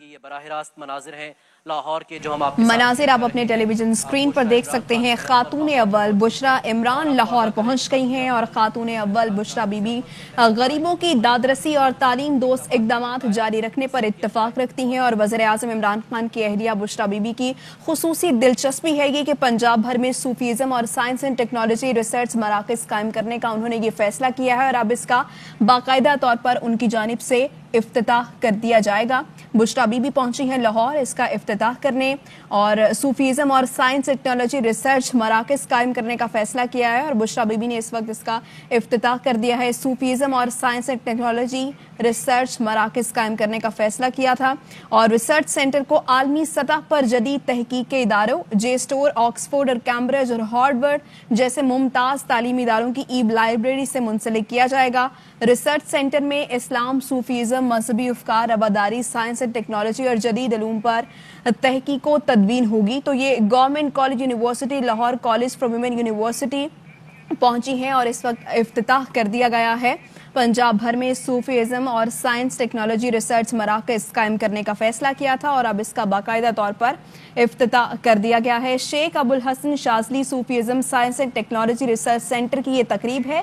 یہ براہ راست مناظر ہیں لاہور کے جو ہم آپ مناظر آپ اپنے ٹیلی ویژن اسکرین پر دیکھ سکتے ہیں۔ خاتون اول بشرا عمران لاہور پہنچ گئی ہیں اور خاتون اول بشرا بی بی غریبوں کی دادرسی اور تعلیم دوست اقدامات جاری رکھنے پر اتفاق رکھتی ہیں، اور وزیر اعظم عمران خان کی اہلیہ بشرا بی بی کی خصوصی دلچسپی ہے یہ کہ پنجاب بھر میں صوفیزم اور سائنس اینڈ ٹیکنالوجی ریسرچ مراکز قائم کرنے کا انہوں نے یہ فیصلہ کیا ہے، اور اب اس کا باقاعدہ طور پر ان کی جانب سے افتتاح کر دیا جائے گا۔ بشرا بی بی پہنچی ہیں لاہور اس کا افتتاح کرنے، اور صوفیزم اور سائنس ٹیکنالوجی ریسرچ مراکز قائم کرنے کا فیصلہ کیا ہے، اور بشرا بی بی نے اس وقت اس کا افتتاح کر دیا ہے۔ صوفیزم اور سائنس ٹیکنالوجی ریسرچ مراکز قائم کرنے کا فیصلہ کیا تھا، اور ریسرچ سینٹر کو عالمی سطح پر جدید تحقیق کے اداروں جے اسٹور، آکسفورڈ اور کیمبرج اور ہارورڈ جیسے ممتاز تعلیمی اداروں کی ای لائبریری سے منسلک کیا جائے گا۔ ریسرچ سینٹر میں اسلام، صوفیزم، مذہبی افکار، رواداری، سائنس اینڈ ٹیکنالوجی اور جدید علوم پر تحقیق و تدوین ہوگی۔ تو یہ government college university Lahore college for women university پہنچی ہیں اور اس وقت افتتاح کر دیا گیا ہے۔ پنجاب بھر میں صوفیزم اور سائنس ٹیکنالوجی ریسرچ مراکز قائم کرنے کا فیصلہ کیا تھا، اور اب اس کا باقاعدہ طور پر افتتاح کر دیا گیا ہے۔ Sheikh Abul Hasan Shazli Sufism science and technology research centre کی یہ تقریب ہے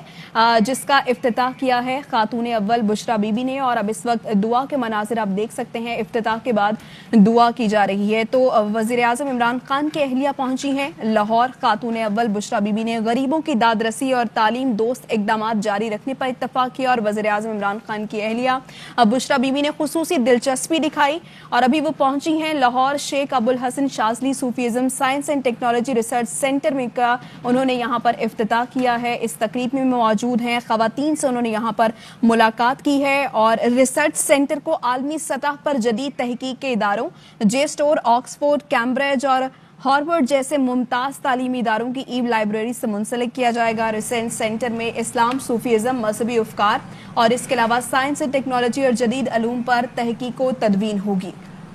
جس کا افتتاح کیا ہے خاتون اول بشرا بی بی نے، اور اب اس وقت دعا کے مناظر آپ دیکھ سکتے ہیں۔ افتتاح کے بعد دعا کی جا رہی ہے۔ تو وزیر اعظم عمران خان کی اہلیہ پہنچی ہیں لاہور۔ خاتون اول بشرا بی بی نے غریبوں کی دادرسی اور تعلیم دوست اقدامات جاری رکھنے پر اتفاق کیا، اور وزیر اعظم عمران خان کی اہلیہ بشرا بی بی نے خصوصی دلچسپی دکھائی، اور ابھی وہ پہنچی ہیں Lahore. Sheikh Abul Hasan Shazli Sufism science and technology research centre میں کا انہوں نے یہاں پر افتتاح کیا ہے۔ اس تقریب میں موجود ہیں خواتین سے انہوں نے یہاں پر ملاقات کی ہے، اور ریسرچ سینٹر کو عالمی سطح پر جدید تحقیق کے اداروں جے اسٹور، آکسفورڈ، کیمبرج اور ہارورڈ جیسے ممتاز تعلیمی اداروں کی ای لائبریری سے منسلک کیا جائے گا۔ ریسرچ سینٹر میں اسلام، صوفیزم، مذہبی افکار اور اس کے علاوہ سائنس اینڈ ٹیکنالوجی اور جدید علوم پر تحقیق و تدوین ہوگی۔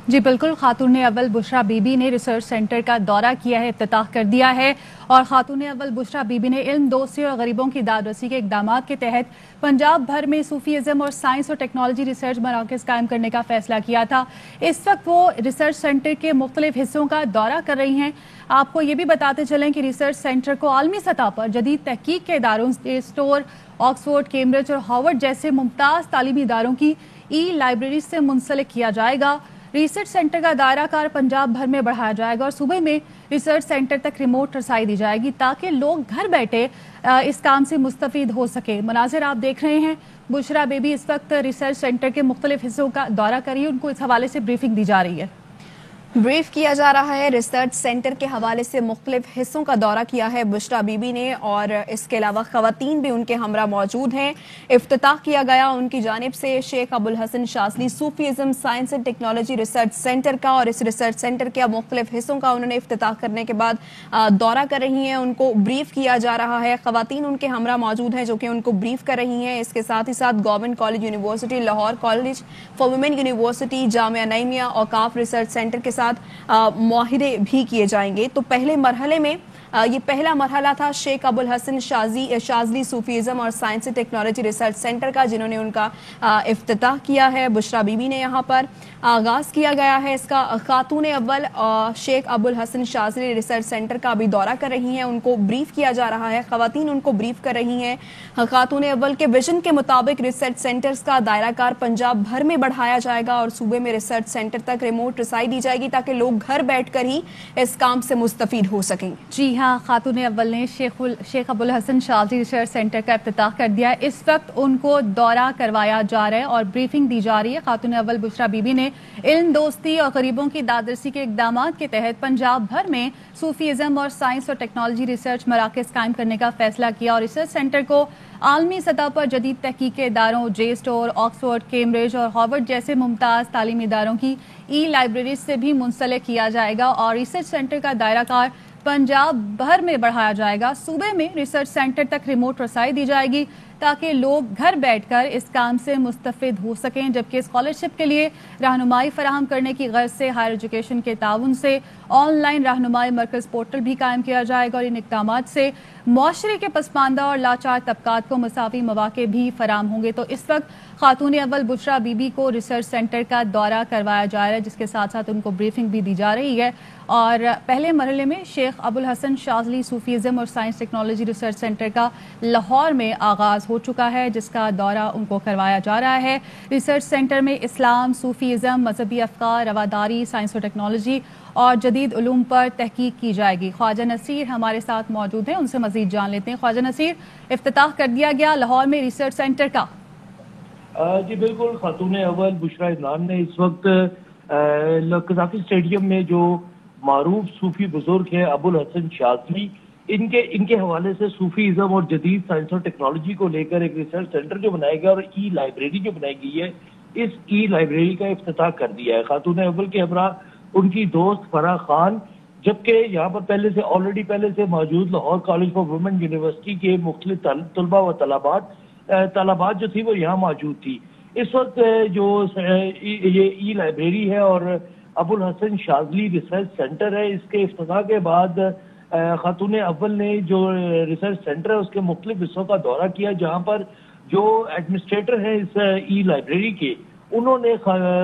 جی بالکل، خاتون اول بشرا بی بی نے ریسرچ سینٹر کا دورہ کیا ہے، افتتاح کر دیا ہے، اور خاتون اول بشرا بی بی نے علم دوستی اور غریبوں کی دادرسی کے اقدامات کے تحت پنجاب بھر میں صوفیزم اور سائنس اور ٹیکنالوجی ریسرچ مراکز قائم کرنے کا فیصلہ کیا تھا۔ اس وقت وہ ریسرچ سینٹر کے مختلف حصوں کا دورہ کر رہی ہیں۔ آپ کو یہ بھی بتاتے چلیں کہ ریسرچ سینٹر کو عالمی سطح پر جدید تحقیق کے اداروں جے اسٹور، آکسفورڈ، کیمبرج اور ہارورڈ جیسے ممتاز تعلیمی اداروں کی ای لائبریری سے منسلک کیا جائے گا۔ ریسرچ سینٹر کا دائرہ کار پنجاب بھر میں بڑھایا جائے گا، اور صوبے میں ریسرچ سینٹر تک ریموٹ رسائی دی جائے گی تاکہ لوگ گھر بیٹھے اس کام سے مستفید ہو سکے۔ مناظر آپ دیکھ رہے ہیں، بشرا بیبی اس وقت ریسرچ سینٹر کے مختلف حصوں کا دورہ کری ہے، ان کو اس حوالے سے بریفنگ دی جا رہی ہے۔ بریف کیا جا رہا ہے۔ ریسرچ سینٹر کے حوالے سے مختلف حصوں کا دورہ کیا ہے بشرا بی بی نے، اور اس کے علاوہ خواتین بھی ان کے ہمراہ موجود ہیں۔ افتتاح کیا گیا ان کی جانب سے Sheikh Abul Hasan Shazli Sufism science and technology research centre کا، اور اس ریسرچ سینٹر کے مختلف حصوں کا انہوں نے افتتاح کرنے کے بعد دورہ کر رہی ہیں، ان کو بریف کیا جا رہا ہے۔ خواتین ان کے ہمراہ موجود ہیں جو کہ ان کو بریف کر رہی ہیں۔ اس کے ساتھ ہی ساتھ government college university Lahore college for women university, Jamia Naeemia, Auqaf research centre کے ساتھ معاہدے بھی کیے جائیں گے۔ تو پہلے مرحلے میں یہ پہلا مرحلہ تھا شیخ ابوالحسن شاذلی صوفیزم اور سائنس ٹیکنالوجی ریسرچ سینٹر کا، جنہوں نے ان کا افتتاح کیا ہے۔ بشرا بی بی نے یہاں پر آغاز کیا گیا ہے اس کا۔ خاتون اول شیخ ابوالحسن شاذلی ریسرچ سینٹر کا بھی دورہ کر رہی ہیں، ان کو بریف کیا جا رہا ہے، خواتین ان کو بریف کر رہی ہیں۔ خاتون اول کے ویژن کے مطابق ریسرچ سینٹرز کا دائرہ کار پنجاب بھر میں بڑھایا جائے گا، اور صوبے میں ریسرچ سینٹر تک ریموٹ رسائی دی جائے گی تاکہ لوگ گھر بیٹھ کر ہی اس کام سے مستفید ہو سکیں۔ جی ہاں، خاتون اول نے شیخ ابوالحسن شاذلی ریسرچ سینٹر کا افتتاح کر دیا ہے۔ اس وقت ان کو دورہ کروایا جا رہا ہے اور بریفنگ دی جا رہی ہے۔ خاتون اول بشرا بی بی نے علم دوستی اور غریبوں کی دادرسی کے اقدامات کے تحت پنجاب بھر میں صوفیزم اور سائنس اور ٹیکنالوجی ریسرچ مراکز قائم کرنے کا فیصلہ کیا، اور ریسرچ سینٹر کو عالمی سطح پر جدید تحقیق کے اداروں جے اسٹور، آکسفورڈ، کیمبرج اور ہارورڈ جیسے ممتاز تعلیمی اداروں کی ای لائبریری سے بھی منسلک کیا جائے گا، اور ریسرچ سینٹر کا دائرہ کار پنجاب بھر میں بڑھایا جائے گا۔ صوبے میں ریسرچ سینٹر تک ریموٹ رسائی دی جائے گی تاکہ لوگ گھر بیٹھ کر اس کام سے مستفید ہو سکیں، جبکہ اسکالرشپ کے لیے رہنمائی فراہم کرنے کی غرض سے ہائر ایجوکیشن کے تعاون سے آن لائن رہنمائی مرکز پورٹل بھی قائم کیا جائے گا، اور ان اقدامات سے معاشرے کے پسماندہ اور لاچار طبقات کو مساوی مواقع بھی فراہم ہوں گے۔ تو اس وقت خاتون اول بشرا بی بی کو ریسرچ سینٹر کا دورہ کروایا جا رہا ہے، جس کے ساتھ ساتھ ان کو بریفنگ بھی دی جا رہی ہے، اور پہلے مرحلے میں شیخ ابوالحسن شاذلی صوفیزم اور سائنس ٹیکنالوجی ریسرچ سینٹر کا لاہور میں آغاز ہو چکا ہے، جس کا دورہ ان کو کروایا جا رہا ہے۔ ریسرچ سینٹر میں اسلام، صوفیزم، مذہبی افکار، رواداری، سائنس اور ٹیکنالوجی اور جدید علوم پر تحقیق کی جائے گی۔ خواجہ نصیر ہمارے ساتھ موجود ہیں، ان سے مزید جان لیتے ہیں۔ خواجہ نصیر، افتتاح کر دیا گیا لاہور میں ریسرچ سینٹر کا۔ جی بالکل، خاتون اول بشرا عمران نے اس وقت قذافی اسٹیڈیم میں جو معروف صوفی بزرگ ہیں ابوالحسن شاذلی، ان کے حوالے سے صوفی ازم اور جدید سائنس اور ٹیکنالوجی کو لے کر ایک ریسرچ سینٹر جو بنایا گیا اور ای لائبریری جو بنائی گئی ہے، اس ای لائبریری کا افتتاح کر دیا ہے۔ خاتون اول کے ہمراہ ان کی دوست فرح خان، جبکہ یہاں پر پہلے سے موجود Lahore college for women university کے مختلف طلباء و طالبات جو تھی وہ یہاں موجود تھی۔ اس وقت جو یہ ای لائبریری ہے اور ابوالحسن شاذلی ریسرچ سینٹر ہے، اس کے افتتاح کے بعد خاتون اول نے جو ریسرچ سینٹر ہے اس کے مختلف حصوں کا دورہ کیا، جہاں پر جو ایڈمنسٹریٹر ہیں اس ای لائبریری کے، انہوں نے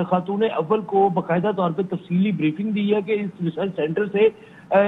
خاتون اول کو باقاعدہ طور پہ تفصیلی بریفنگ دی ہے کہ اس ریسرچ سینٹر سے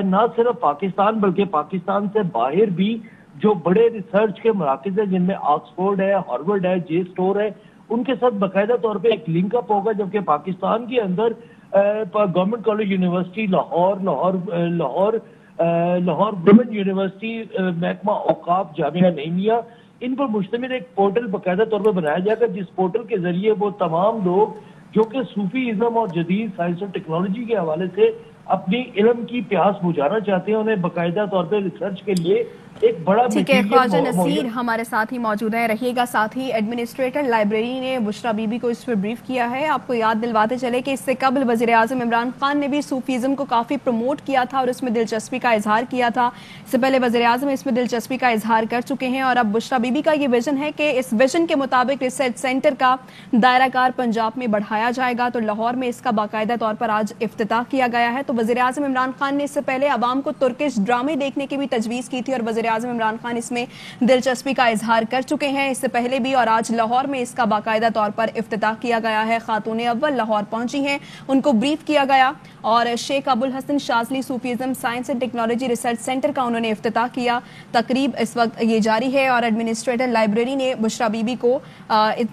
نہ صرف پاکستان بلکہ پاکستان سے باہر بھی جو بڑے ریسرچ کے مراکز ہیں، جن میں آکسفورڈ ہے، ہارورڈ ہے، جے اسٹور ہے، ان کے ساتھ باقاعدہ طور پہ ایک لنک اپ ہوگا، جبکہ پاکستان کے اندر government college university Lahore women university, محکمہ اوقاف جامعہ نعیمیہ، ان پر مشتمل ایک پورٹل باقاعدہ طور پر بنایا جائے گا، جس پورٹل کے ذریعے وہ تمام لوگ جو کہ صوفی ازم اور جدید سائنس اور ٹیکنالوجی کے حوالے سے اپنی علم کی پیاس بجھانا چاہتے ہیں، انہیں باقاعدہ طور پر ریسرچ کے لیے ایک بڑا ٹھیک ہے۔ خواجہ نصیر ہمارے ساتھ ہی موجود ہیں، رہیے گا ساتھ ہی۔ ایڈمنسٹریٹر لائبریری نے بشرا بی بی کو اس پر بریف کیا ہے۔ آپ کو یاد دلواتے چلے کہ اس سے قبل وزیر اعظم عمران خان نے بھی صوفیزم کو کافی پروموٹ کیا تھا اور اس میں دلچسپی کا اظہار کیا تھا۔ اس سے پہلے وزیر اعظم اس میں دلچسپی کا اظہار کر چکے ہیں، اور اب بشرا بی بی کا یہ ویژن ہے کہ اس ویژن کے مطابق ریسرچ سینٹر کا دائرہ کار پنجاب میں بڑھایا جائے گا۔ تو لاہور میں اس کا باقاعدہ طور پر آج افتتاح کیا گیا ہے۔ تو وزیر اعظم عمران خان نے اس سے پہلے عوام کو ترکش ڈرامے دیکھنے کی بھی تجویز کی تھی، اور وزیر اعظم عمران خان اس میں دلچسپی کا اظہار کر چکے ہیں اس سے پہلے بھی، اور آج لاہور میں اس کا باقاعدہ طور پر افتتاح کیا گیا ہے۔ خاتون اول لاہور پہنچی ہیں، ان کو بریف کیا گیا، اور Sheikh Abul Hasan Shazli Sufism science and technology research centre کا انہوں نے افتتاح کیا۔ تقریب اس وقت یہ جاری ہے، اور ایڈمنسٹریٹر لائبریری نے بشرا بی بی کو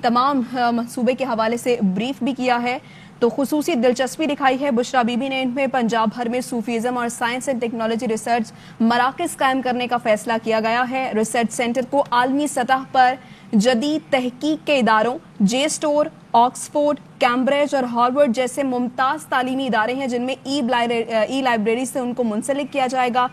تمام منصوبے کے حوالے سے بریف بھی کیا ہے۔ تو خصوصی دلچسپی دکھائی ہے بشرا بی بی نے ان میں پنجاب بھر میں صوفیزم اور سائنس اینڈ ٹیکنالوجی ریسرچ مراکز قائم کرنے کا فیصلہ کیا گیا ہے۔ ریسرچ سینٹر کو عالمی سطح پر جدید تحقیق کے اداروں، جے اسٹور، آکسفورڈ، کیمبرج اور ہارورڈ جیسے ممتاز تعلیمی ادارے ہیں جن میں ای لائبریری سے ان کو منسلک کیا جائے گا۔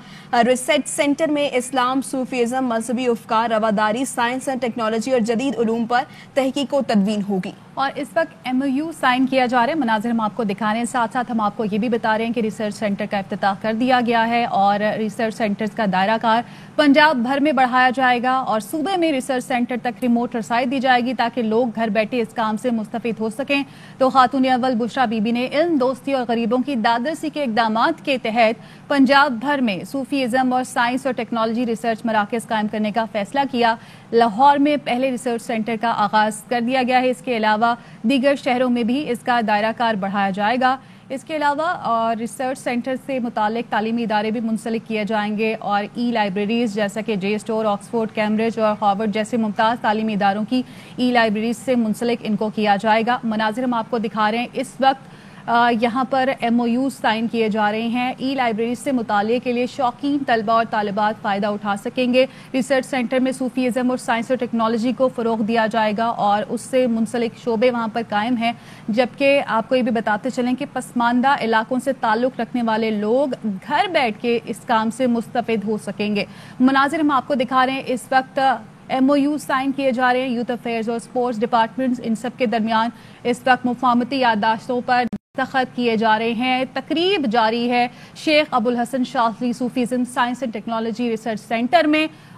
ریسرچ سینٹر میں اسلام، صوفیزم، مذہبی افکار، رواداری، سائنس اینڈ ٹیکنالوجی اور جدید علوم پر تحقیق و تدوین ہوگی۔ اور اس وقت ایم او یو سائن کیا جا رہا ہے، مناظر ہم آپ کو دکھا رہے ہیں، ساتھ ساتھ ہم آپ کو یہ بھی بتا رہے ہیں کہ ریسرچ سینٹر کا افتتاح کر دیا گیا ہے، اور ریسرچ سینٹرز کا دائرہ کار پنجاب بھر میں بڑھایا جائے گا، اور صوبے میں ریسرچ سینٹر تک ریموٹ رسائی دی جائے گی تاکہ لوگ گھر بیٹھے اس کام سے مستفید ہو سکیں۔ تو خاتون اول بشرا بی بی نے علم، دوستی اور غریبوں کی دادرسی کے اقدامات کے تحت پنجاب بھر میں صوفیزم اور سائنس اور ٹیکنالوجی ریسرچ مراکز قائم کرنے کا فیصلہ کیا۔ لاہور میں پہلے ریسرچ سینٹر کا آغاز کر دیا گیا ہے، اس کے علاوہ دیگر شہروں میں بھی اس کا دائرہ کار بڑھایا جائے گا۔ اس کے علاوہ ریسرچ سینٹر سے متعلق تعلیمی ادارے بھی منسلک کیے جائیں گے، اور ای لائبریریز جیسا کہ جے اسٹور، آکسفورڈ، کیمبرج اور ہارورڈ جیسے ممتاز تعلیمی اداروں کی ای لائبریریز سے منسلک ان کو کیا جائے گا۔ مناظر ہم آپ کو دکھا رہے ہیں، اس وقت یہاں پر ایم او یو سائن کیے جا رہے ہیں۔ ای لائبریریز سے مطالعے کے لیے شوقین طلبہ اور طالبات فائدہ اٹھا سکیں گے۔ ریسرچ سینٹر میں صوفیزم اور سائنس اور ٹیکنالوجی کو فروغ دیا جائے گا، اور اس سے منسلک شعبے وہاں پر قائم ہیں، جبکہ آپ کو یہ بھی بتاتے چلیں کہ پسماندہ علاقوں سے تعلق رکھنے والے لوگ گھر بیٹھ کے اس کام سے مستفید ہو سکیں گے۔ مناظر ہم آپ کو دکھا رہے ہیں، اس وقت ایم او یو سائن کیے جا رہے ہیں یوتھ افیئرز اور سپورٹس ڈپارٹمنٹس، ان سب کے درمیان اس وقت مفاہمتی یادداشتوں پر دستخط کیے جا رہے ہیں۔ تقریب جاری ہے Sheikh Abul Hasan Shazli Sufism science and technology research centre میں،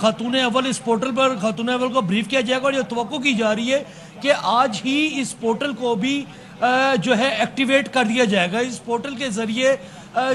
خاتون اول اس پورٹل پر خاتون اول کو بریف کیا جائے گا، اور یہ توقع کی جا رہی ہے کہ آج ہی اس پورٹل کو بھی جو ہے ایکٹیویٹ کر دیا جائے گا۔ اس پورٹل کے ذریعے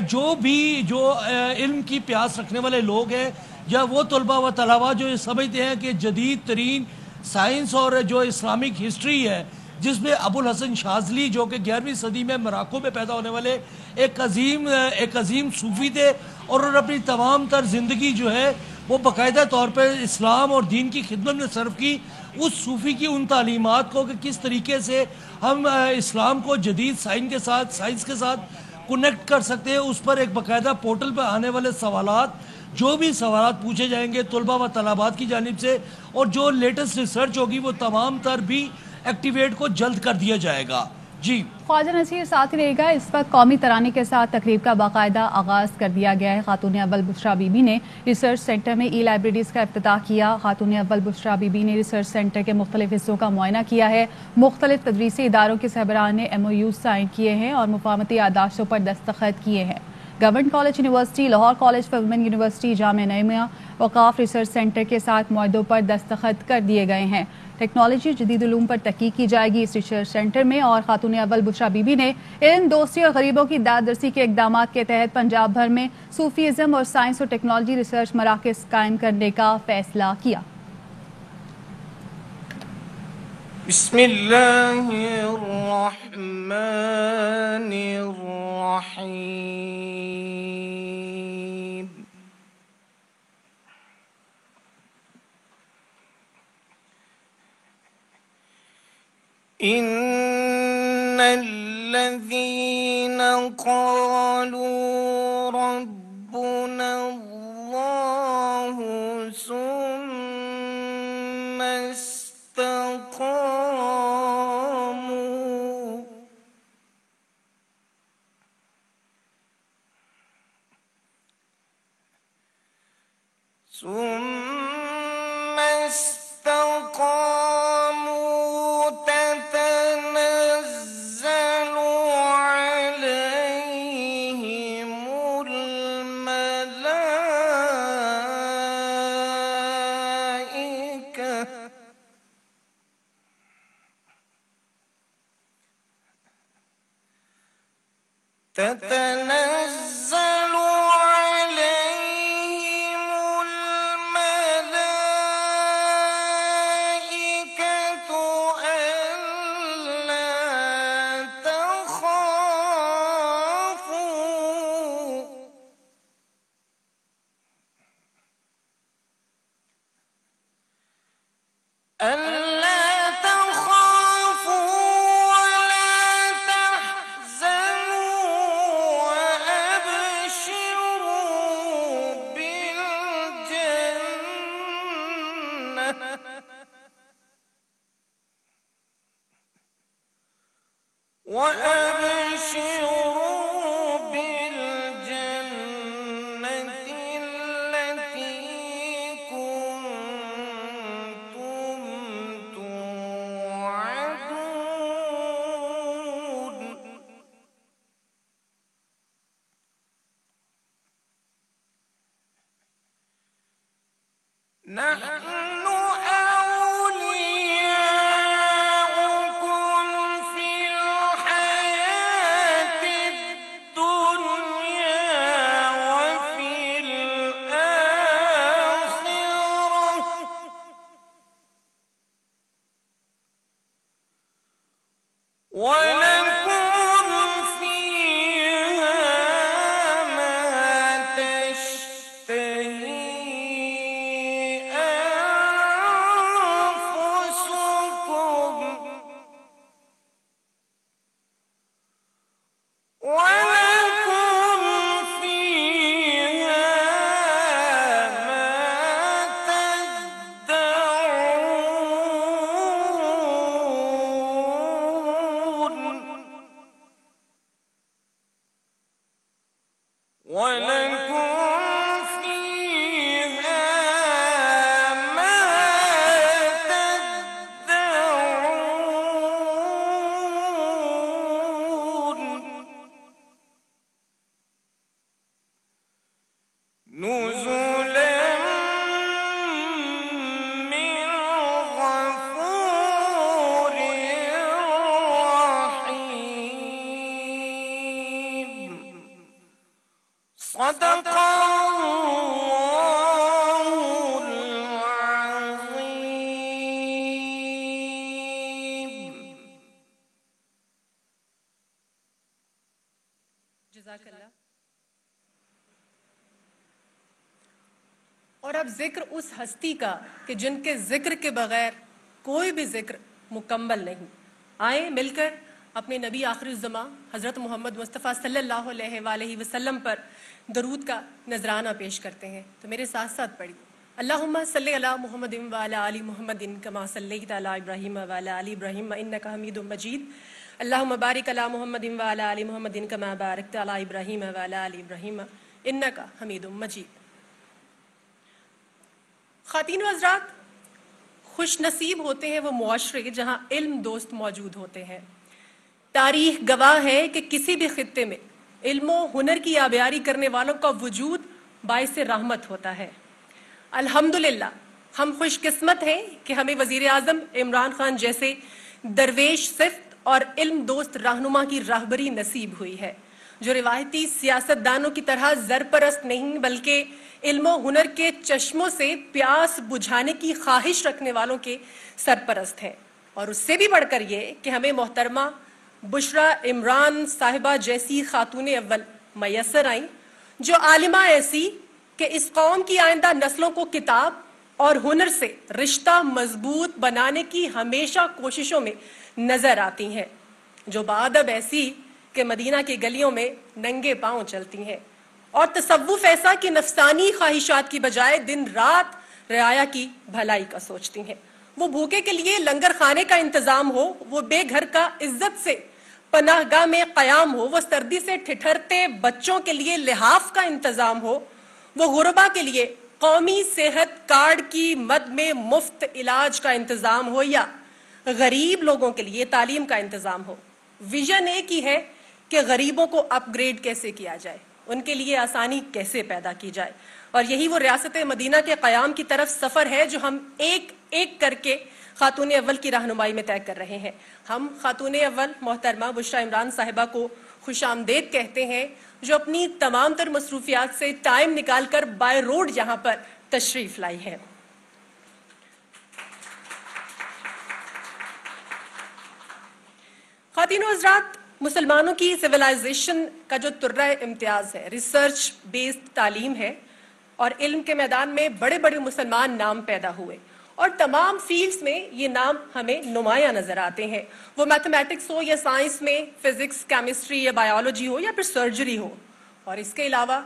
جو علم کی پیاس رکھنے والے لوگ ہیں یا وہ طلبہ و طلباء جو یہ سمجھتے ہیں کہ جدید ترین سائنس اور جو اسلامک ہسٹری ہے، جس میں ابوالحسن شاذلی جو کہ 11ویں صدی میں مراکو میں پیدا ہونے والے ایک عظیم صوفی تھے، اور انہوں نے اپنی تمام تر زندگی جو ہے وہ باقاعدہ طور پر اسلام اور دین کی خدمت میں صرف کی، اس صوفی کی ان تعلیمات کو کہ کس طریقے سے ہم اسلام کو جدید سائنس کے ساتھ کنیکٹ کر سکتے ہیں، اس پر ایک باقاعدہ پورٹل پر آنے والے سوالات، جو بھی سوالات پوچھے جائیں گے طلباء و طالبات کی جانب سے، اور جو لیٹسٹ ریسرچ ہوگی وہ تمام تر بھی ایکٹیویٹ کو جلد کر دیا جائے گا۔ جی خواجہ نصیر ساتھ ہی رہے گا۔ اس وقت قومی ترانے کے ساتھ تقریب کا باقاعدہ آغاز کر دیا گیا ہے۔ خاتون اول بشریٰ بی بی نے ریسرچ سینٹر میں ای لائبریریز کا افتتاح کیا۔ خاتون اول بشریٰ بی بی نے ریسرچ سینٹر کے مختلف حصوں کا معائنہ کیا ہے۔ مختلف تدریسی اداروں کے سربراہان نے MOUs سائن کیے ہیں اور مفاہمتی یادداشتوں پر دستخط کیے ہیں۔ Government college university, Lahore college for women university, Jamia Naeemia Auqaf research centre کے ساتھ معاہدوں پر دستخط کر دیے گئے ہیں۔ ٹیکنالوجی جدید علوم پر تحقیق کی جائے گی اس ریسرچ سینٹر میں، اور خاتون اول بشریٰ بی بی نے علم، دوستی اور غریبوں کی داد رسی کے اقدامات کے تحت پنجاب بھر میں صوفیزم اور سائنس اور ٹیکنالوجی ریسرچ مراکز قائم کرنے کا فیصلہ کیا۔ بسم اللہ الرحمن الرحیم۔ ان الذین قالوا ربنا اللہ ثم استقاموا تتنزل عليهم الملائكة تتنزل عليهم الملائكة ألا تخافوا ولا تحزنوا وأبشروا بالجنة التي كنتم توعدون نحن أولياؤكم في الحياة الدنيا وفي الآخرة ولكم فيها ما تشتهي جزاک اللہ. اور اب ذکر اس ہستی کا کہ جن کے ذکر کے بغیر کوئی بھی ذکر مکمل نہیں. آئیں مل کر اپنے نبی آخر الزماں حضرت محمد مصطفیٰ صلی اللہ علیہ وآلہ وسلم پر درود کا نذرانہ پیش کرتے ہیں. تو میرے ساتھ ساتھ پڑھی اللہم صلی علی محمد وعلی آل محمد کما صلیت علی ابراہیم وعلی آل ابراہیم انک حمید مجید. اللہم بارک علی محمد وعلی آل محمد کما بارکت علی ابراہیم وعلی آل ابراہیم انک حمید مجید. خواتین و حضرات، خوش نصیب ہوتے ہیں وہ معاشرے جہاں علم دوست موجود ہوتے ہیں. تاریخ گواہ ہے کہ کسی بھی خطے میں علم و ہنر کی آبیاری کرنے والوں کا وجود باعث رحمت ہوتا ہے. الحمدللہ ہم خوش قسمت ہیں کہ ہمیں وزیر اعظم عمران خان جیسے درویش صفت اور علم دوست رہنما کی راہبری نصیب ہوئی ہے، جو روایتی سیاست دانوں کی طرح زرپرست نہیں بلکہ علم و ہنر کے چشموں سے پیاس بجھانے کی خواہش رکھنے والوں کے سرپرست ہیں. اور اس سے بھی بڑھ کر یہ کہ ہمیں محترمہ بشرا عمران صاحبہ جیسی خاتون اول میسر آئیں، جو عالمہ ایسی کہ اس قوم کی آئندہ نسلوں کو کتاب اور ہنر سے رشتہ مضبوط بنانے کی ہمیشہ کوششوں میں نظر آتی ہیں، جو بادب ایسی کہ مدینہ کی گلیوں میں ننگے پاؤں چلتی ہیں، اور تصوف ایسا کہ نفسانی خواہشات کی بجائے دن رات رعایا کی بھلائی کا سوچتی ہیں. وہ بھوکے کے لیے لنگر خانے کا انتظام ہو، وہ بے گھر کا عزت سے پناہ گاہ میں قیام ہو، وہ سردی سے ٹھٹھرتے بچوں کے لیے لحاف کا انتظام ہو، وہ غربا کے لیے قومی صحت کارڈ کی مد میں مفت علاج کا انتظام ہو، یا غریب لوگوں کے لیے تعلیم کا انتظام ہو. ویژن ایک ہی ہے کہ غریبوں کو اپ گریڈ کیسے کیا جائے، ان کے لیے آسانی کیسے پیدا کی جائے. اور یہی وہ ریاست مدینہ کے قیام کی طرف سفر ہے جو ہم ایک ایک کر کے خاتون اول کی رہنمائی میں طے کر رہے ہیں. ہم خاتون اول محترمہ بشرا عمران صاحبہ کو خوش آمدید کہتے ہیں، جو اپنی تمام تر مصروفیات سے ٹائم نکال کر بائی روڈ یہاں پر تشریف لائی ہے. خواتین و حضرات، مسلمانوں کی سویلائزیشن کا جو ترہ امتیاز ہے ریسرچ بیسڈ تعلیم ہے، اور علم کے میدان میں بڑے بڑے مسلمان نام پیدا ہوئے، اور تمام فیلڈز میں یہ نام ہمیں نمایاں نظر آتے ہیں. وہ میتھمیٹکس ہو یا سائنس میں فزکس، کیمسٹری یا بایولوجی ہو یا پھر سرجری ہو. اور اس کے علاوہ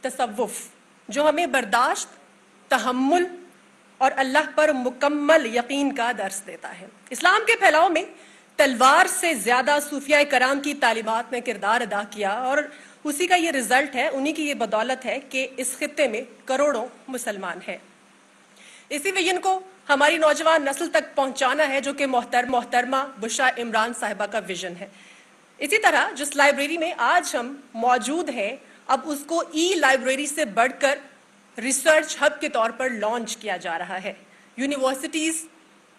تصوف جو ہمیں برداشت، تحمل اور اللہ پر مکمل یقین کا درس دیتا ہے. اسلام کے پھیلاؤ میں تلوار سے زیادہ صوفیاء کرام کی تعلیمات نے کردار ادا کیا، اور اسی کا یہ رزلٹ ہے، انہی کی یہ بدولت ہے کہ اس خطے میں کروڑوں مسلمان ہیں. اسی ویژن کو ہماری نوجوان نسل تک پہنچانا ہے جو کہ محترمہ بشرا عمران صاحبہ کا ویژن ہے. اسی طرح جس لائبریری میں آج ہم موجود ہیں، اب اس کو ای لائبریری سے بڑھ کر ریسرچ ہب کے طور پر لانچ کیا جا رہا ہے. یونیورسٹیز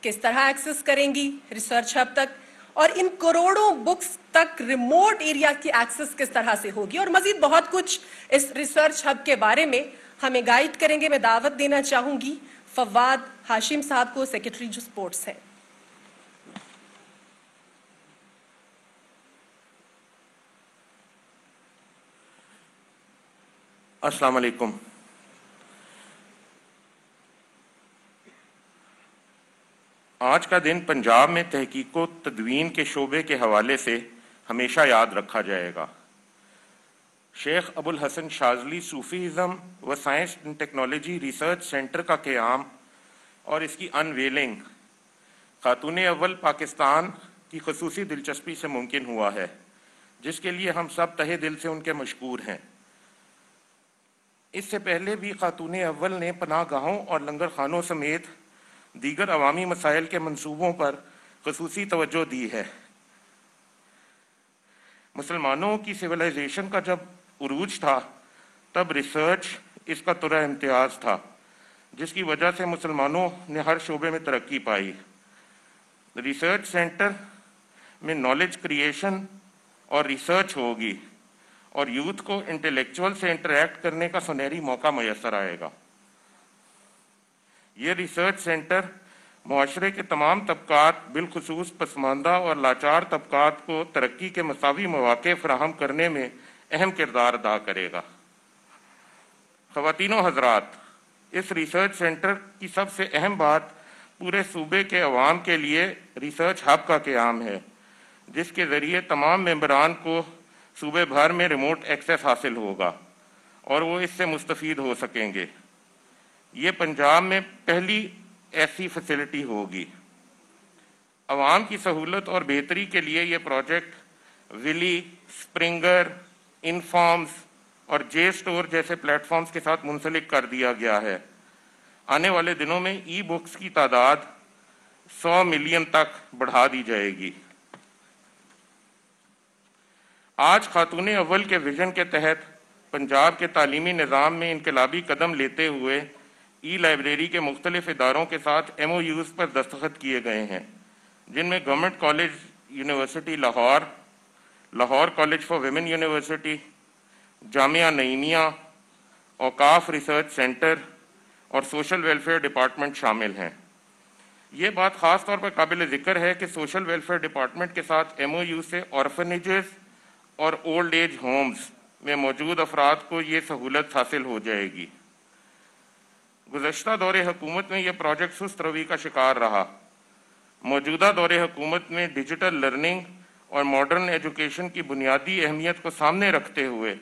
کس طرح ایکسس کریں گی ریسرچ ہب تک، اور ان کروڑوں بکس تک ریموٹ ایریا کی ایکسس کس طرح سے ہوگی، اور مزید بہت کچھ اس ریسرچ ہب کے بارے میں ہمیں گائیڈ کریں گے. میں دعوت دینا چاہوں گی فواد ہاشم صاحب کو، سیکرٹری جو سپورٹس ہیں. السلام علیکم. آج کا دن پنجاب میں تحقیق و تدوین کے شعبے کے حوالے سے ہمیشہ یاد رکھا جائے گا. شیخ ابو الحسن شاذلی صوفیزم و science and technology research centre کا قیام اور اس کی انویلنگ خاتون اول پاکستان کی خصوصی دلچسپی سے ممکن ہوا ہے، جس کے لیے ہم سب تہہ دل سے ان کے مشکور ہیں. اس سے پہلے بھی خاتون اول نے پناہ گاہوں اور لنگر خانوں سمیت دیگر عوامی مسائل کے منصوبوں پر خصوصی توجہ دی ہے. مسلمانوں کی سویلائزیشن کا جب عروج تھا تب ریسرچ اس کا ترہ امتیاز تھا، جس کی وجہ سے مسلمانوں نے ہر شعبے میں ترقی پائی. ریسرچ سینٹر میں نالج کریشن اور ریسرچ ہوگی، اور یوتھ کو انٹلیکچوئل سے انٹریکٹ کرنے کا سنہری موقع میسر آئے گا. یہ ریسرچ سینٹر معاشرے کے تمام طبقات بالخصوص پسماندہ اور لاچار طبقات کو ترقی کے مساوی مواقع فراہم کرنے میں اہم کردار ادا کرے گا۔ خواتین و حضرات، اس ریسرچ سینٹر کی سب سے اہم بات پورے صوبے کے عوام کے لیے ریسرچ ہب کا قیام ہے، جس کے ذریعے تمام ممبران کو صوبے بھر میں ریموٹ ایکسیس حاصل ہوگا اور وہ اس سے مستفید ہو سکیں گے۔ یہ پنجاب میں پہلی ایسی فیسلٹی ہوگی۔ عوام کی سہولت اور بہتری کے لیے یہ پروجیکٹ ولی، اسپرنگر، انفارمز اور جے اسٹور جیسے پلیٹ فارمز کے ساتھ منسلک کر دیا گیا ہے۔ آنے والے دنوں میں ای بکس کی تعداد 100 ملین تک بڑھا دی جائے گی۔ آج خاتون اول کے ویژن کے تحت پنجاب کے تعلیمی نظام میں انقلابی قدم لیتے ہوئے ای لائبریری کے مختلف اداروں کے ساتھ MOUs پر دستخط کیے گئے ہیں، جن میں government college university Lahore, Lahore college for women university, Jamia Naeemia, Auqaf research centre اور سوشل ویلفیئر ڈپارٹمنٹ شامل ہیں۔ یہ بات خاص طور پر قابل ذکر ہے کہ سوشل ویلفیئر ڈپارٹمنٹ کے ساتھ MOU سے آرفنیجز اور اولڈ ایج ہومز میں موجود افراد کو یہ سہولت حاصل ہو جائے گی۔ گزشتہ دور حکومت میں یہ پروجیکٹ سست روی کا شکار رہا۔ موجودہ دور حکومت میں ڈیجیٹل لرننگ اور ماڈرن ایجوکیشن کی بنیادی اہمیت کو سامنے رکھتے ہوئے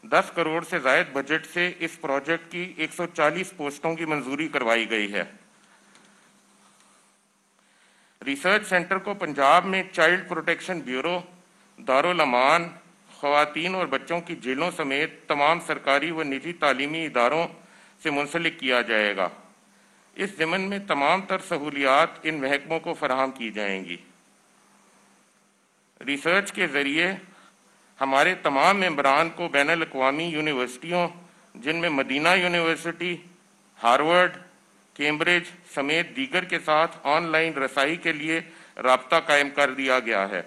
10 کروڑ سے زائد بجٹ سے اس پروجیکٹ کی 140 پوسٹوں کی منظوری کروائی گئی ہے۔ ریسرچ سینٹر کو پنجاب میں چائلڈ پروٹیکشن بیورو، دارالامان، خواتین اور بچوں کی جیلوں سمیت تمام سرکاری و نجی تعلیمی اداروں سے منسلک کیا جائے گا۔ اس ضمن میں تمام تر سہولیات ان محکموں کو فراہم کی جائیں گی۔ ریسرچ کے ذریعے ہمارے تمام ممبران کو بین الاقوامی یونیورسٹیوں، جن میں مدینہ یونیورسٹی، ہارورڈ، کیمبرج سمیت دیگر کے ساتھ آن لائن رسائی کے لیے رابطہ قائم کر دیا گیا ہے۔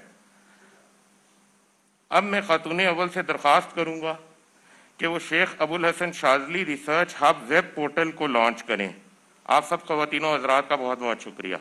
اب میں خاتون اول سے درخواست کروں گا کہ وہ Sheikh Abul Hasan Shazli research hub web portal کو لانچ کریں۔ آپ سب خواتین و حضرات کا بہت بہت شکریہ۔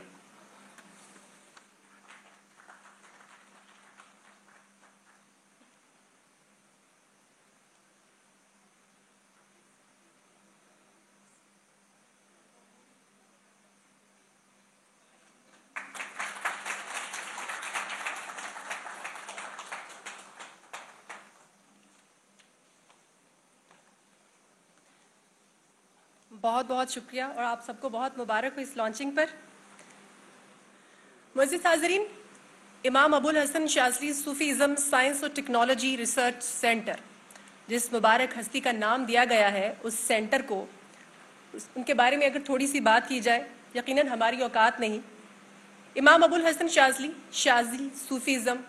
بہت بہت شکریہ اور آپ سب کو بہت مبارک ہو اس لانچنگ پر۔ معزز حاضرین، امام ابوالحسن شاذلی صوفی ازم سائنس اور ٹیکنالوجی ریسرچ سینٹر، جس مبارک ہستی کا نام دیا گیا ہے، اس سینٹر کو ان کے بارے میں اگر تھوڑی سی بات کی جائے، یقیناً ہماری اوقات نہیں۔ امام ابوالحسن شاذلی صوفی ازم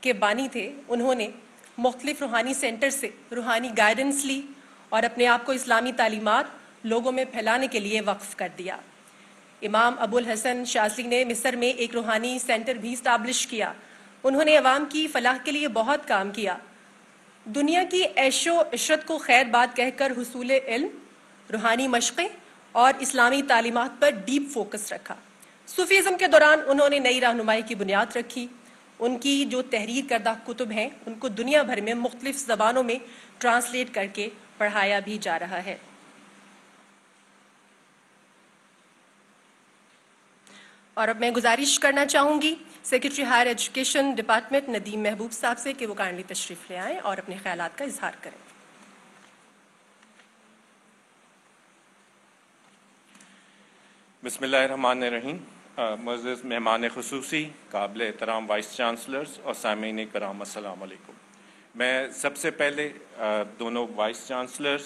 کے بانی تھے۔ انہوں نے مختلف روحانی سینٹر سے روحانی گائیڈنس لی اور اپنے آپ کو اسلامی تعلیمات لوگوں میں پھیلانے کے لیے وقف کر دیا۔ امام ابوالحسن شاذلی نے مصر میں ایک روحانی سینٹر بھی اسٹیبلش کیا۔ انہوں نے عوام کی فلاح کے لیے بہت کام کیا۔ دنیا کی عیش و عشرت کو خیر بات کہہ کر حصول علم، روحانی مشقیں اور اسلامی تعلیمات پر ڈیپ فوکس رکھا۔ صوفیزم کے دوران انہوں نے نئی رہنمائی کی بنیاد رکھی۔ ان کی جو تحریر کردہ کتب ہیں ان کو دنیا بھر میں مختلف زبانوں میں ٹرانسلیٹ کر کے پڑھایا بھی جا رہا ہے۔ اور اب میں گزارش کرنا چاہوں گی secretary higher education department Nadeem Mehboob صاحب سے کہ وہ کائنڈلی تشریف لے آئیں اور اپنے خیالات کا اظہار کریں۔ بسم اللہ الرحمن الرحیم۔ معزز مہمان خصوصی، قابل احترام وائس چانسلرز اور سامعین کرام، السلام علیکم۔ میں سب سے پہلے دونوں vice chancellors,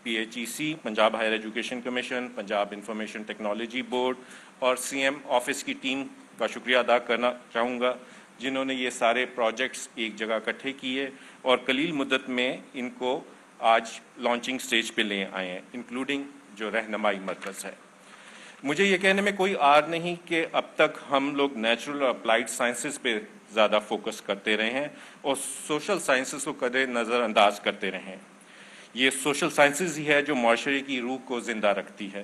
PHEC Punjab higher education commission, Punjab information technology board اور CM آفس کی ٹیم کا شکریہ ادا کرنا چاہوں گا، جنہوں نے یہ سارے پروجیکٹس ایک جگہ اکٹھے کیے اور قلیل مدت میں ان کو آج لانچنگ سٹیج پہ لے آئے ہیں، انکلوڈنگ جو رہنمائی مرکز ہے۔ مجھے یہ کہنے میں کوئی آر نہیں کہ اب تک ہم لوگ نیچرل اور اپلائیڈ سائنسز پہ زیادہ فوکس کرتے رہے ہیں اور سوشل سائنسز کو کدے نظر انداز کرتے رہے ہیں۔ یہ سوشل سائنسز ہی ہے جو معاشرے کی روح کو زندہ رکھتی ہے،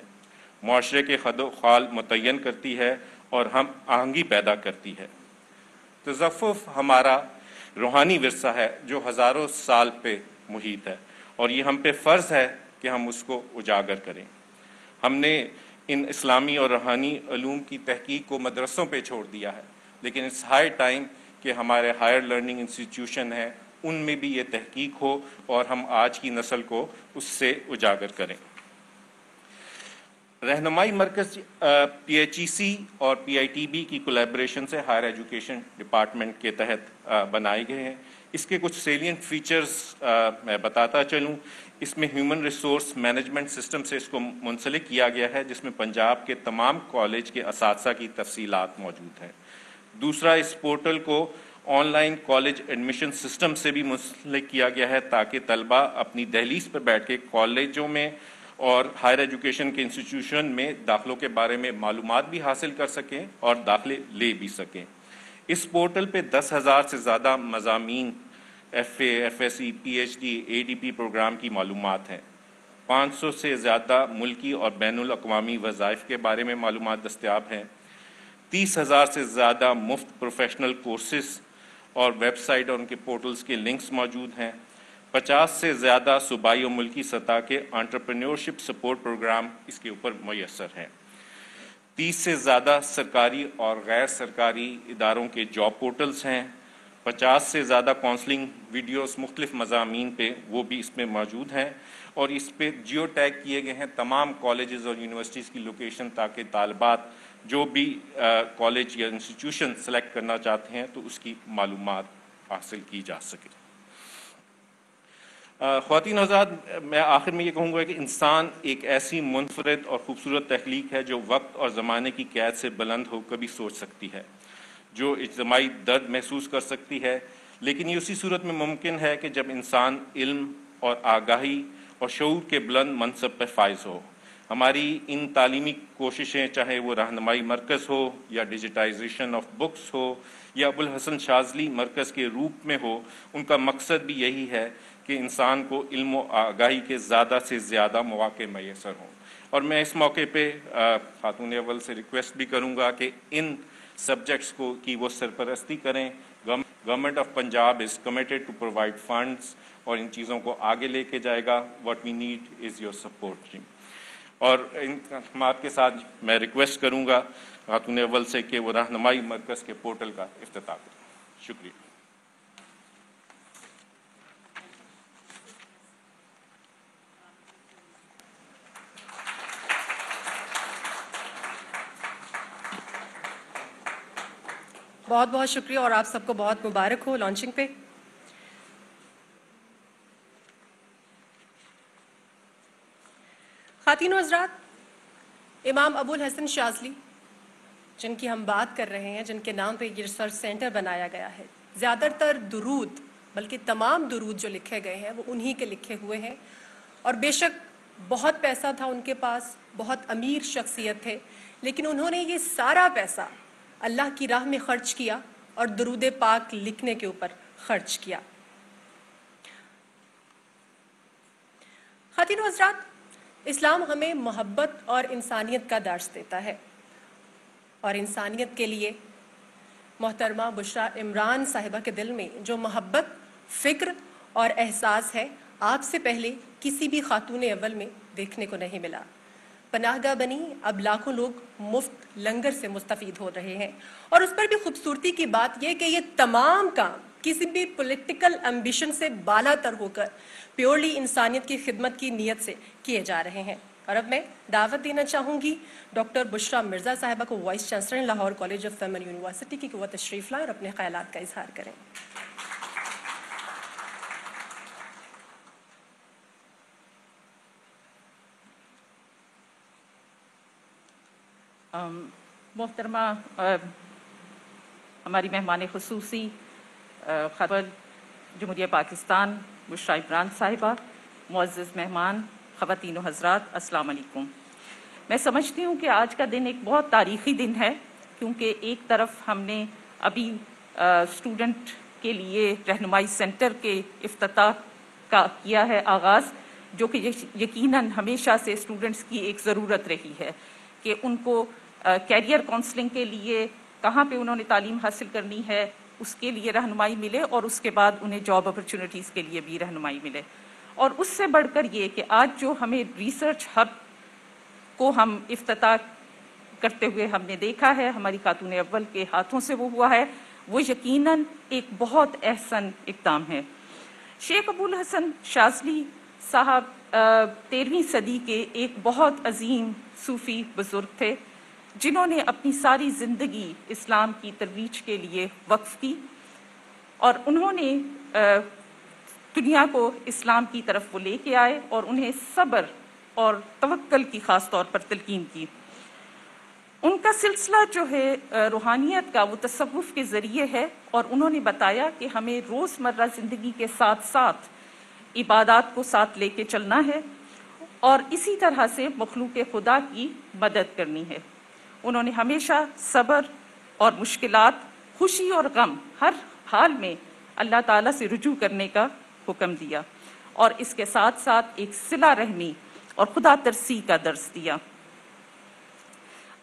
معاشرے کے خد و خال متعین کرتی ہے اور ہم آہنگی پیدا کرتی ہے۔ تصوف ہمارا روحانی ورثہ ہے جو ہزاروں سال پہ محیط ہے، اور یہ ہم پہ فرض ہے کہ ہم اس کو اجاگر کریں۔ ہم نے ان اسلامی اور روحانی علوم کی تحقیق کو مدرسوں پہ چھوڑ دیا ہے، لیکن اٹس ہائی ٹائم کہ ہمارے ہائر لرننگ انسٹیٹیوشن ہیں ان میں بھی یہ تحقیق ہو اور ہم آج کی نسل کو اس سے اجاگر کریں۔ رہنمائی مرکز پی ایچ ای سی اور پی آئی ٹی بی کی کولیبریشن سے ہائر ایجوکیشن ڈپارٹمنٹ کے تحت بنائے گئے ہیں۔ اس کے کچھ سیلینٹ فیچرز میں بتاتا چلوں۔ اس میں ہیومن ریسورس مینجمنٹ سسٹم سے اس کو منسلک کیا گیا ہے، جس میں پنجاب کے تمام کالج کے اساتذہ کی تفصیلات موجود ہیں۔ دوسرا، اس پورٹل کو on line college admission system سے بھی منسلک کیا گیا ہے تاکہ طلبہ اپنی دہلیز پر بیٹھ کے کالجوں میں اور ہائر ایجوکیشن کے انسٹیٹیوشن میں داخلوں کے بارے میں معلومات بھی حاصل کر سکیں اور داخلے لے بھی سکیں۔ اس پورٹل پہ 10,000 سے زیادہ مضامین، F A, F S C, P H D, A D P program کی معلومات ہیں۔ 500 سے زیادہ ملکی اور بین الاقوامی وظائف کے بارے میں معلومات دستیاب ہیں۔ 30,000 سے زیادہ مفت پروفیشنل کورسز اور ویب سائٹ اور ان کے پورٹلز کے لنکس موجود ہیں۔ 50 سے زیادہ صوبائی اور ملکی سطح کے انٹرپرینیورشپ سپورٹ پروگرام اس کے اوپر میسر ہیں۔ 30 سے زیادہ سرکاری اور غیر سرکاری اداروں کے جاب پورٹلز ہیں۔ 50 سے زیادہ کاؤنسلنگ ویڈیوز مختلف مضامین پہ وہ بھی اس میں موجود ہیں، اور اس پہ جیو ٹیگ کیے گئے ہیں تمام کالجز اور یونیورسٹیز کی لوکیشن تاکہ طالبات جو بھی کالج یا انسٹیٹیوشن سلیکٹ کرنا چاہتے ہیں تو اس کی معلومات حاصل کی جا سکے۔ خواتین حضرات، میں آخر میں یہ کہوں گا کہ انسان ایک ایسی منفرد اور خوبصورت تخلیق ہے جو وقت اور زمانے کی قید سے بلند ہو کبھی سوچ سکتی ہے، جو اجتماعی درد محسوس کر سکتی ہے، لیکن یہ اسی صورت میں ممکن ہے کہ جب انسان علم اور آگاہی اور شعور کے بلند منصب پہ فائز ہو۔ ہماری ان تعلیمی کوششیں، چاہے وہ رہنمائی مرکز ہو یا ڈیجیٹائزیشن آف بکس ہو یا ابوالحسن شاذلی مرکز کے روپ میں ہو، ان کا مقصد بھی یہی ہے کہ انسان کو علم و آگاہی کے زیادہ سے زیادہ مواقع میسر ہوں۔ اور میں اس موقع پہ خاتون اول سے ریکویسٹ بھی کروں گا کہ ان سبجیکٹس کو کی وہ سرپرستی کریں۔ Government of Punjab is committed to provide funds اور ان چیزوں کو آگے لے کے جائے گا۔ What we need is your support. اور ان خدمات کے ساتھ میں ریکویسٹ کروں گا خاتون اول سے کہ وہ رہنمائی مرکز کے پورٹل کا افتتاح کریں۔ شکریہ۔ بہت بہت شکریہ، اور آپ سب کو بہت مبارک ہو لانچنگ پہ۔ خواتین و حضرات، امام ابوالحسن شاذلی جن کی ہم بات کر رہے ہیں، جن کے نام پہ یہ ریسرچ سینٹر بنایا گیا ہے، زیادہ تر درود بلکہ تمام درود جو لکھے گئے ہیں وہ انہی کے لکھے ہوئے ہیں، اور بے شک بہت پیسہ تھا ان کے پاس، بہت امیر شخصیت تھے، لیکن انہوں نے یہ سارا پیسہ اللہ کی راہ میں خرچ کیا اور درود پاک لکھنے کے اوپر خرچ کیا۔ خواتین و حضرات، اسلام ہمیں محبت اور انسانیت کا درس دیتا ہے، اور انسانیت کے لیے محترمہ بشریٰ عمران صاحبہ کے دل میں جو محبت، فکر اور احساس ہے، آپ سے پہلے کسی بھی خاتون اول میں دیکھنے کو نہیں ملا۔ پناہ گاہ بنی، اب لاکھوں لوگ مفت لنگر سے مستفید ہو رہے ہیں، اور اس پر بھی خوبصورتی کی بات یہ کہ یہ تمام کام کسی بھی پولیٹیکل ایمبیشن سے بالا تر ہو کر پیورلی انسانیت کی خدمت کی نیت سے کیے جا رہے ہیں۔ اور اب میں دعوت دینا چاہوں گی ڈاکٹر بشریٰ مرزا صاحبہ کو، voice chancellor Lahore college of women university کی، کہ وہ تشریف لائیں اور اپنے خیالات کا اظہار کریں۔ محترمہ ہماری مہمان خصوصی خبر جمہوریہ پاکستان بشریٰ عمران صاحبہ، معزز مہمان، خواتین و حضرات، السلام علیکم۔ میں سمجھتی ہوں کہ آج کا دن ایک بہت تاریخی دن ہے، کیونکہ ایک طرف ہم نے ابھی اسٹوڈنٹ کے لیے رہنمائی سینٹر کے افتتاح کا کیا ہے آغاز، جو کہ یقیناً ہمیشہ سے اسٹوڈنٹس کی ایک ضرورت رہی ہے کہ ان کو کیریئر کونسلنگ کے لیے کہاں پہ انہوں نے تعلیم حاصل کرنی ہے، اس کے لیے رہنمائی ملے اور اس کے بعد انہیں جاب اپرچونٹیز کے لیے بھی رہنمائی ملے. اور اس سے بڑھ کر یہ کہ آج جو ہمیں ریسرچ ہب کو ہم افتتاح کرتے ہوئے ہم نے دیکھا ہے، ہماری خاتون اول کے ہاتھوں سے وہ ہوا ہے، وہ یقیناً ایک بہت احسن اقدام ہے. شیخ ابوالحسن شاذلی صاحب 13ویں صدی کے ایک بہت عظیم صوفی بزرگ تھے جنہوں نے اپنی ساری زندگی اسلام کی ترویج کے لیے وقف کی، اور انہوں نے دنیا کو اسلام کی طرف وہ لے کے آئے اور انہیں صبر اور توکل کی خاص طور پر تلقین کی. ان کا سلسلہ جو ہے روحانیت کا، وہ تصوف کے ذریعے ہے، اور انہوں نے بتایا کہ ہمیں روزمرہ زندگی کے ساتھ ساتھ عبادات کو ساتھ لے کے چلنا ہے اور اسی طرح سے مخلوق خدا کی مدد کرنی ہے. انہوں نے ہمیشہ صبر اور مشکلات، خوشی اور غم، ہر حال میں اللہ تعالیٰ سے رجوع کرنے کا حکم دیا، اور اس کے ساتھ ساتھ ایک صلہ رحمی اور خدا ترسی کا درس دیا.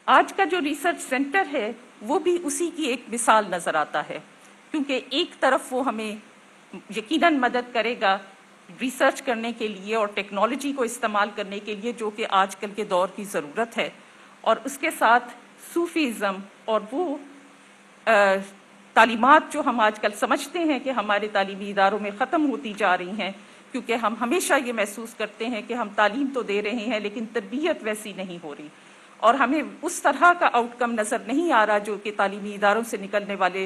آج کا جو ریسرچ سینٹر ہے وہ بھی اسی کی ایک مثال نظر آتا ہے، کیونکہ ایک طرف وہ ہمیں یقیناً مدد کرے گا ریسرچ کرنے کے لیے اور ٹیکنالوجی کو استعمال کرنے کے لیے جو کہ آج کل کے دور کی ضرورت ہے، اور اس کے ساتھ صوفیزم اور وہ تعلیمات جو ہم آج کل سمجھتے ہیں کہ ہمارے تعلیمی اداروں میں ختم ہوتی جا رہی ہیں، کیونکہ ہم ہمیشہ یہ محسوس کرتے ہیں کہ ہم تعلیم تو دے رہے ہیں لیکن تربیت ویسی نہیں ہو رہی، اور ہمیں اس طرح کا آؤٹ کم نظر نہیں آ رہا جو کہ تعلیمی اداروں سے نکلنے والے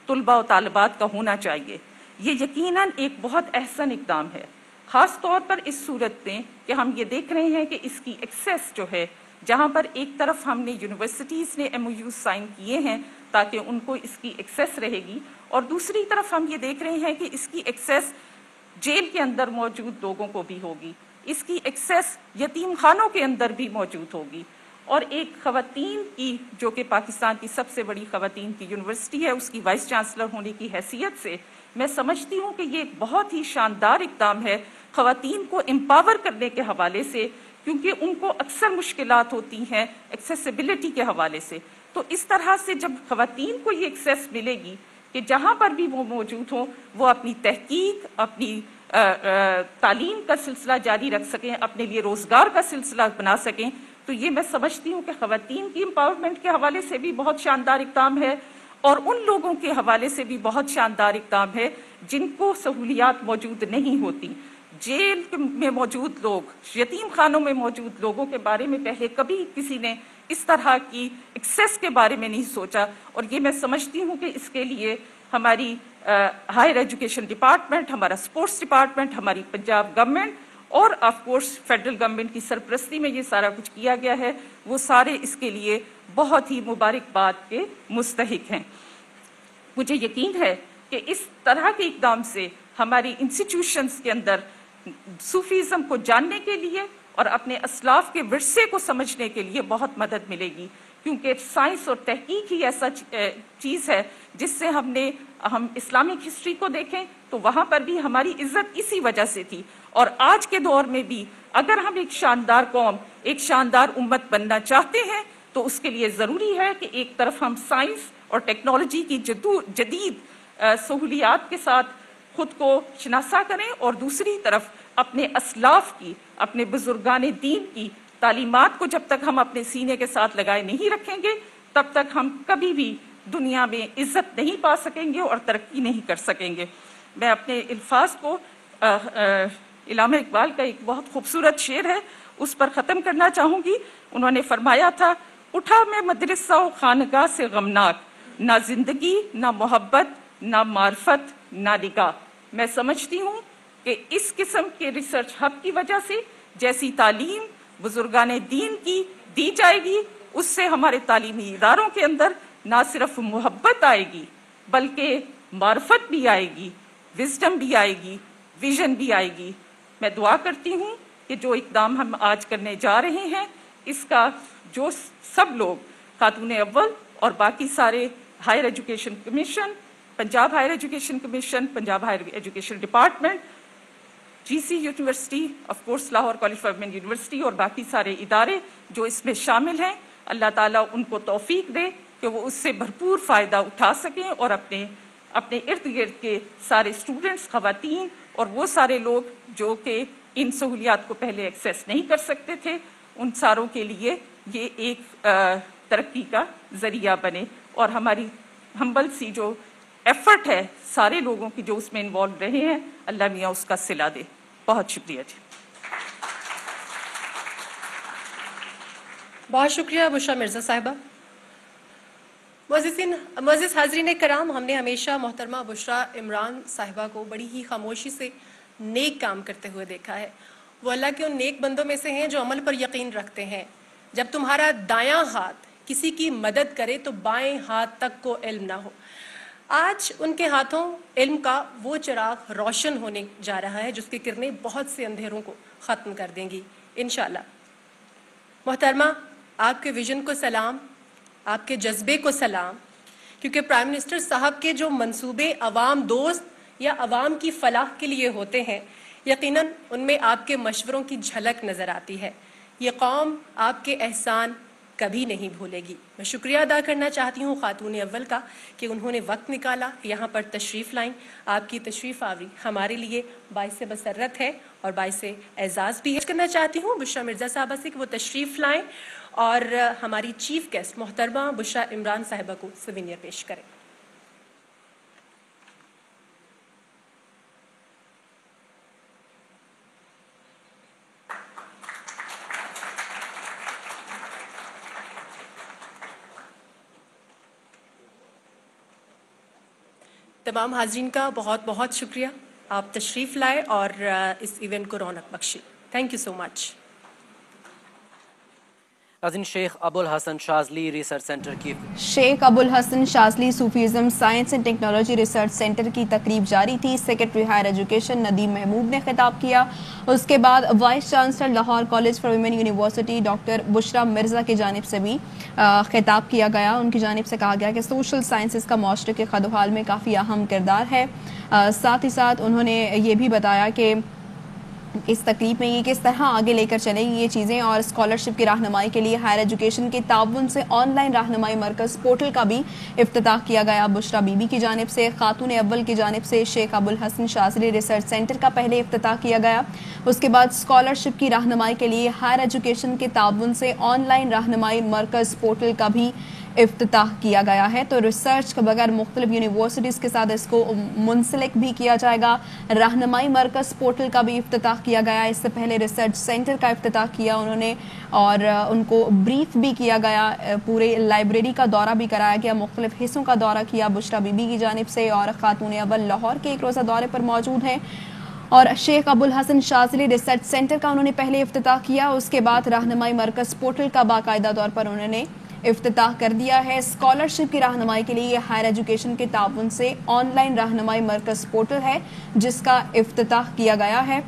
طلباء و طالبات کا ہونا چاہیے. یہ یقیناً ایک بہت احسن اقدام ہے، خاص طور پر اس صورت میں کہ ہم یہ دیکھ رہے ہیں کہ اس کی ایکسیس جو ہے، جہاں پر ایک طرف ہم نے یونیورسٹیز نے MOU سائن کیے ہیں تاکہ ان کو اس کی ایکسیس رہے گی، اور دوسری طرف ہم یہ دیکھ رہے ہیں کہ اس کی ایکسیس جیل کے اندر موجود لوگوں کو بھی ہوگی، اس کی ایکسیس یتیم خانوں کے اندر بھی موجود ہوگی. اور ایک خواتین کی جو کہ پاکستان کی سب سے بڑی خواتین کی یونیورسٹی ہے، اس کی وائس چانسلر ہونے کی حیثیت سے میں سمجھتی ہوں کہ یہ ایک بہت ہی شاندار اقدام ہے خواتین کو امپاور کرنے کے حوالے سے، کیونکہ ان کو اکثر مشکلات ہوتی ہیں ایکسیسیبلٹی کے حوالے سے. تو اس طرح سے جب خواتین کو یہ ایکسیس ملے گی کہ جہاں پر بھی وہ موجود ہوں وہ اپنی تحقیق، اپنی تعلیم کا سلسلہ جاری رکھ سکیں، اپنے لیے روزگار کا سلسلہ بنا سکیں، تو یہ میں سمجھتی ہوں کہ خواتین کی امپاورمنٹ کے حوالے سے بھی بہت شاندار اقدام ہے، اور ان لوگوں کے حوالے سے بھی بہت شاندار اقدام ہے جن کو سہولیات موجود نہیں ہوتی. جیل میں موجود لوگ، یتیم خانوں میں موجود لوگوں کے بارے میں پہلے کبھی کسی نے اس طرح کی ایکسیس کے بارے میں نہیں سوچا، اور یہ میں سمجھتی ہوں کہ اس کے لیے ہماری ہائر ایجوکیشن ڈپارٹمنٹ، ہمارا اسپورٹس ڈپارٹمنٹ، ہماری پنجاب گورنمنٹ اور آف کورس فیڈرل گورنمنٹ کی سرپرستی میں یہ سارا کچھ کیا گیا ہے، وہ سارے اس کے لیے بہت ہی مبارکباد کے مستحق ہیں. مجھے یقین ہے کہ اس طرح کے اقدام سے ہماری انسٹیٹیوشنز کے اندر صوفیزم کو جاننے کے لیے اور اپنے اسلاف کے ورثے کو سمجھنے کے لیے بہت مدد ملے گی، کیونکہ سائنس اور تحقیق ہی ایسا چیز ہے جس سے ہم اسلامک ہسٹری کو دیکھیں تو وہاں پر بھی ہماری عزت اسی وجہ سے تھی، اور آج کے دور میں بھی اگر ہم ایک شاندار قوم، ایک شاندار امت بننا چاہتے ہیں تو اس کے لیے ضروری ہے کہ ایک طرف ہم سائنس اور ٹیکنالوجی کی جدید سہولیات کے ساتھ خود کو شناسا کریں، اور دوسری طرف اپنے اسلاف کی، اپنے بزرگان دین کی تعلیمات کو جب تک ہم اپنے سینے کے ساتھ لگائے نہیں رکھیں گے تب تک ہم کبھی بھی دنیا میں عزت نہیں پا سکیں گے اور ترقی نہیں کر سکیں گے. میں اپنے الفاظ کو علامہ اقبال کا ایک بہت خوبصورت شعر ہے اس پر ختم کرنا چاہوں گی. انہوں نے فرمایا تھا، اٹھا میں مدرسہ و خانگاہ سے غمناک، نہ زندگی، نہ محبت، نہ معرفت، نہ نگاہ. میں سمجھتی ہوں کہ اس قسم کے ریسرچ ہب کی وجہ سے جیسی تعلیم بزرگان دین کی دی جائے گی، اس سے ہمارے تعلیمی اداروں کے اندر نہ صرف محبت آئے گی بلکہ معرفت بھی آئے گی، وزڈم بھی آئے گی، ویژن بھی آئے گی. میں دعا کرتی ہوں کہ جو اقدام ہم آج کرنے جا رہے ہیں اس کا جو سب لوگ، خاتون اول اور باقی سارے higher education commission, Punjab higher education commission, Punjab higher education department, GC university, of course Lahore college for women university اور باقی سارے ادارے جو اس میں شامل ہیں، اللہ تعالیٰ ان کو توفیق دے کہ وہ اس سے بھرپور فائدہ اٹھا سکیں اور اپنے اپنے ارد گرد کے سارے اسٹوڈنٹس، خواتین اور وہ سارے لوگ جو کہ ان سہولیات کو پہلے ایکسیس نہیں کر سکتے تھے، ان ساروں کے لیے یہ ایک ترقی کا ذریعہ بنے، اور ہماری ہمبل سی جو ایفرٹ ہے سارے لوگوں کی جو اس میں انوالو رہے ہیں، اللہ میاں اس کا صلہ دے۔ بہت شکریہ جی۔ بہت شکریہ بشرا مرزا صاحبہ۔ معزز حاضرین کرام، ہم نے ہمیشہ محترمہ بشرا عمران صاحبہ کو بڑی ہی خاموشی سے نیک کام کرتے ہوئے دیکھا ہے۔ وہ اللہ کے ان نیک بندوں میں سے ہیں جو عمل پر یقین رکھتے ہیں۔ جب تمہارا دایاں ہاتھ کسی کی مدد کرے تو بائیں ہاتھ تک کو علم نہ ہو۔ آج ان کے ہاتھوں علم کا وہ چراغ روشن ہونے جا رہا ہے جس کی کرنیں بہت سے اندھیروں کو ختم کر دیں گی انشاءاللہ۔ محترمہ، آپ کے ویژن کو سلام، آپ کے جذبے کو سلام، کیونکہ پرائم منسٹر صاحب کے جو منصوبے عوام دوست یا عوام کی فلاح کے لیے ہوتے ہیں، یقیناً ان میں آپ کے مشوروں کی جھلک نظر آتی ہے۔ یہ قوم آپ کے احسان کبھی نہیں بھولے گی۔ میں شکریہ ادا کرنا چاہتی ہوں خاتون اول کا کہ انہوں نے وقت نکالا، یہاں پر تشریف لائیں۔ آپ کی تشریف آوری ہمارے لیے باعث مسرت ہے اور باعث اعزاز بھی ہے۔ کرنا چاہتی ہوں بشرا مرزا صاحبہ سے کہ وہ تشریف لائیں اور ہماری چیف گیسٹ محترمہ بشرا عمران صاحبہ کو سوینئر پیش کریں۔ تمام حاضرین کا بہت بہت شکریہ، آپ تشریف لائے اور اس ایونٹ کو رونق بخشی۔ Thank you so much. ناظرین، شیخ ابو الحسن شاذلی ریسرچ سینٹر کی Sheikh Abu Alhasan Shazli Sufism science and technology research centre کی تقریب جاری تھی۔ Secretary higher education Nadeem Mahmood نے خطاب کیا۔ اس کے بعد vice chancellor Lahore college for women university doctor Bushra Mirza کی جانب سے بھی خطاب کیا گیا۔ ان کی جانب سے کہا گیا کہ سوشل سائنسز کا معاشرے کے خد و حال میں کافی اہم کردار ہے۔ ساتھ ہی ساتھ انہوں نے یہ بھی بتایا کہ اس تقریب میں یہ کس طرح آگے لے کر چلیں گی یہ چیزیں، اور اسکالرشپ کی رہنمائی کے لیے ہائر ایجوکیشن کے تعاون سے آن لائن رہنمائی مرکز پورٹل کا بھی افتتاح کیا گیا۔ بشرا بی بی کی جانب سے، خاتون اول کی جانب سے شیخ ابو الحسن شاذلی ریسرچ سینٹر کا پہلے افتتاح کیا گیا۔ اس کے بعد اسکالرشپ کی رہنمائی کے لیے ہائر ایجوکیشن کے تعاون سے آن لائن رہنمائی مرکز پورٹل کا بھی افتتاح کیا گیا ہے۔ تو ریسرچ کے بغیر مختلف یونیورسٹیز کے ساتھ اس کو منسلک بھی کیا جائے گا۔ رہنمائی مرکز پورٹل کا بھی افتتاح کیا گیا۔ اس سے پہلے ریسرچ سینٹر کا افتتاح کیا انہوں نے اور ان کو بریف بھی کیا گیا، پورے لائبریری کا دورہ بھی کرایا گیا، مختلف حصوں کا دورہ کیا بشرا بی بی کی جانب سے، اور خاتون اول لاہور کے ایک روزہ دورے پر موجود ہیں۔ اور شیخ ابو الحسن شاذلی ریسرچ سینٹر کا انہوں نے پہلے افتتاح کیا، اس کے بعد رہنمائی مرکز پورٹل کا باقاعدہ طور پر انہوں نے افتتاح کر دیا ہے۔ اسکالرشپ کی رہنمائی کے لیے ہائر ایجوکیشن کے تعاون سے آن لائن رہنمائی مرکز پورٹل ہے جس کا افتتاح کیا گیا ہے،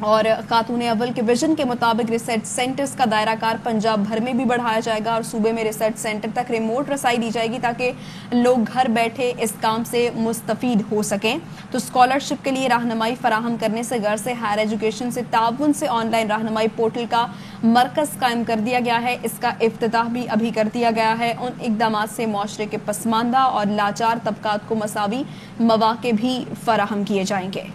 اور خاتون اول کے ویژن کے مطابق ریسرچ سینٹرز کا دائرہ کار پنجاب بھر میں بھی بڑھایا جائے گا اور صوبے میں ریسرچ سینٹر تک ریموٹ رسائی دی جائے گی تاکہ لوگ گھر بیٹھے اس کام سے مستفید ہو سکیں۔ تو اسکالرشپ کے لیے رہنمائی فراہم کرنے سے غرض سے ہائر ایجوکیشن سے تعاون سے آن لائن رہنمائی پورٹل کا مرکز قائم کر دیا گیا ہے۔ اس کا افتتاح بھی ابھی کر دیا گیا ہے۔ ان اقدامات سے معاشرے کے پسماندہ اور لاچار طبقات کو مساوی مواقع بھی فراہم کیے جائیں گے۔